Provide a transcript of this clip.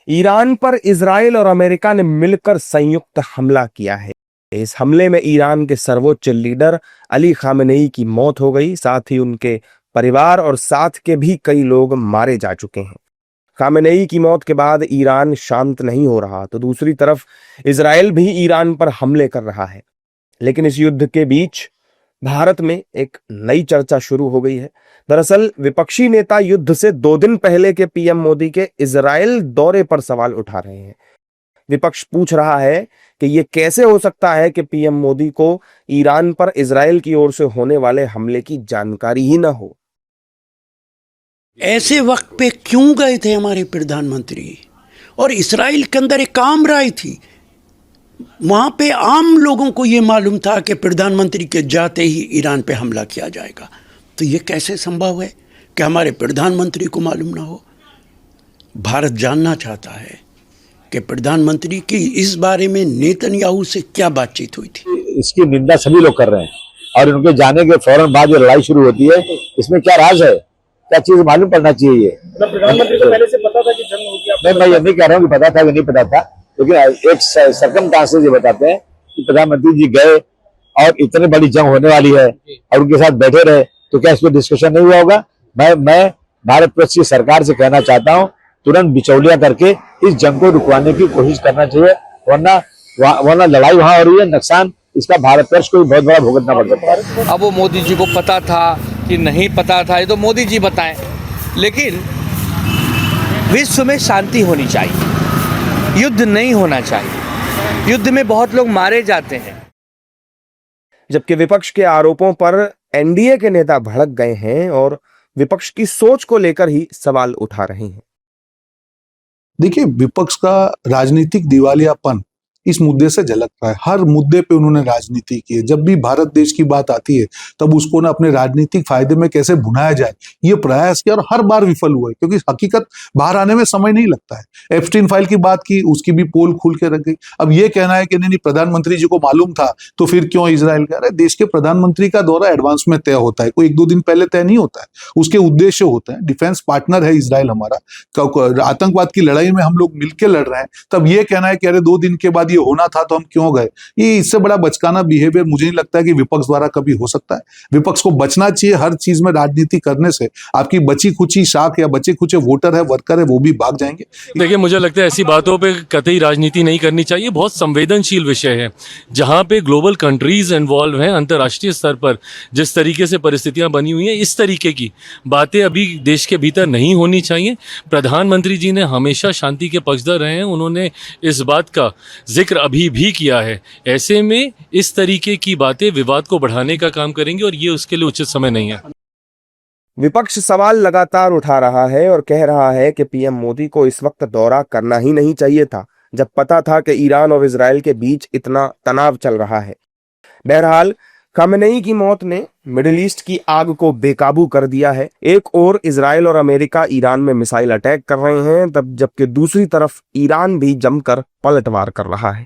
Iran पर Israel और America ने मिलकर संयुक्त हमला किया है। इस हमले में ईरान के सर्वोच्च लीडर अली खामेनेई की मौत हो गई। साथ ही उनके परिवार और साथ के भी कई लोग मारे जा चुके हैं। खामेनेई की मौत के बाद ईरान शांत नहीं हो रहा, तो दूसरी तरफ इजराइल भी ईरान पर हमले कर रहा है। लेकिन इस युद्ध के बीच भारत में एक नई चर्चा शुरू हो गई है। दरअसल विपक्षी नेता युद्ध से 2 दिन पहले के पीएम मोदी के इजराइल दौरे पर सवाल उठा रहे हैं। विपक्ष पूछ रहा है कि यह कैसे हो सकता है कि पीएम मोदी को ईरान पर इजराइल की ओर से होने वाले हमले की जानकारी ही न हो। ऐसे वक्त पे क्यों गए थे हमारे प्रधानमंत्री? और इजराइल के अंदर एक आम राय थी, वहां पे आम लोगों को यह मालूम था कि प्रधानमंत्री के जाते ही ईरान पे हमला किया जाएगा। तो ये कैसे संभव है कि हमारे प्रधानमंत्री को मालूम ना हो? भारत जानना चाहता है कि प्रधानमंत्री की इस बारे में नेतन्याहू से क्या बातचीत हुई थी। इसकी निंदा सभी लोग कर रहे हैं और उनके जाने के फौरन बाद जो लड़ाई शुरू होती है, इसमें क्या राज है, क्या चीज मालूम पड़ना चाहिए। प्रधानमंत्री को पहले से पता था कि जंग होगी? मैं ये नहीं कह रहा हूँ कि पता था कि नहीं पता था, लेकिन एक सर्कमस्टांसेस ये बताते हैं कि प्रधानमंत्री जी गए और इतनी बड़ी जंग होने वाली है और उनके साथ बैठे रहे, तो क्या इस पर डिस्कशन नहीं हुआ होगा? मैं भारत पक्ष की सरकार से कहना चाहता हूँ, तुरंत बिचौलिया करके इस जंग को रुकवाने की कोशिश करना चाहिए, वरना लड़ाई वहां हो रही है, नुकसान इसका भारत पक्ष को भी बहुत बड़ा भुगतना पड़ सकता है। अब वो मोदी जी को पता था कि नहीं पता था, ये तो मोदी जी बताएं। लेकिन विश्व में शांति होनी चाहिए, युद्ध नहीं होना चाहिए। युद्ध में बहुत लोग मारे जाते हैं। जबकि विपक्ष के आरोपों पर एनडीए के नेता भड़क गए हैं और विपक्ष की सोच को लेकर ही सवाल उठा रहे हैं। देखिए, विपक्ष का राजनीतिक दिवालियापन इस मुद्दे से झलक रहा है। हर मुद्दे पे उन्होंने राजनीति की है। जब भी भारत देश की बात आती है तब उसको ना अपने राजनीतिक फायदे में कैसे भुनाया जाए, ये प्रयास किया और हर बार विफल हुआ है, क्योंकि हकीकत बाहर आने में समय नहीं लगता है। एप्स्टीन फाइल की बात की, उसकी भी पोल खुल के रख गई। अब ये कहना है कि नहीं प्रधानमंत्री जी को मालूम था तो फिर क्यों इजराइल का? अरे देश के प्रधानमंत्री का दौरा एडवांस में तय होता है, कोई 1-2 दिन पहले तय नहीं होता है। उसके उद्देश्य होते हैं। डिफेंस पार्टनर है इजराइल हमारा, आतंकवाद की लड़ाई में हम लोग मिलकर लड़ रहे हैं। तब ये कहना है कि अरे 2 दिन के बाद ये होना था तो हम क्यों गए, ये इससे बड़ा बचकाना बिहेवियर मुझे नहीं लगता है कि विपक्ष द्वारा कभी हो सकता है। विपक्ष को बचना चाहिए हर चीज में राजनीति करने से। आपकी बची खुची शाख या बचे खुचे वोटर है, वर्कर है, वो भी भाग जाएंगे। देखिए, मुझे लगता है ऐसी बातों पे कतई राजनीति नहीं करनी चाहिए। बहुत संवेदनशील विषय है जहां पे ग्लोबल कंट्रीज इन्वॉल्व हैं। अंतर्राष्ट्रीय स्तर पर जिस तरीके से परिस्थितियां बनी हुई हैं, इस तरीके की बातें अभी देश के भीतर नहीं होनी चाहिए। प्रधानमंत्री जी ने हमेशा शांति के पक्षधर रहे हैं, उन्होंने इस बात का जिक्र अभी भी किया है। ऐसे में इस तरीके की बातें विवाद को बढ़ाने का काम करेंगे और ये उसके लिए उचित समय नहीं है। विपक्ष सवाल लगातार उठा रहा है और कह रहा है कि पीएम मोदी को इस वक्त दौरा करना ही नहीं चाहिए था, जब पता था कि ईरान और इजराइल के बीच इतना तनाव चल रहा है। बहरहाल खामेनेई की मौत ने मिडिल ईस्ट की आग को बेकाबू कर दिया है। एक ओर इजराइल और अमेरिका ईरान में मिसाइल अटैक कर रहे हैं, तब जबकि दूसरी तरफ ईरान भी जमकर पलटवार कर रहा है।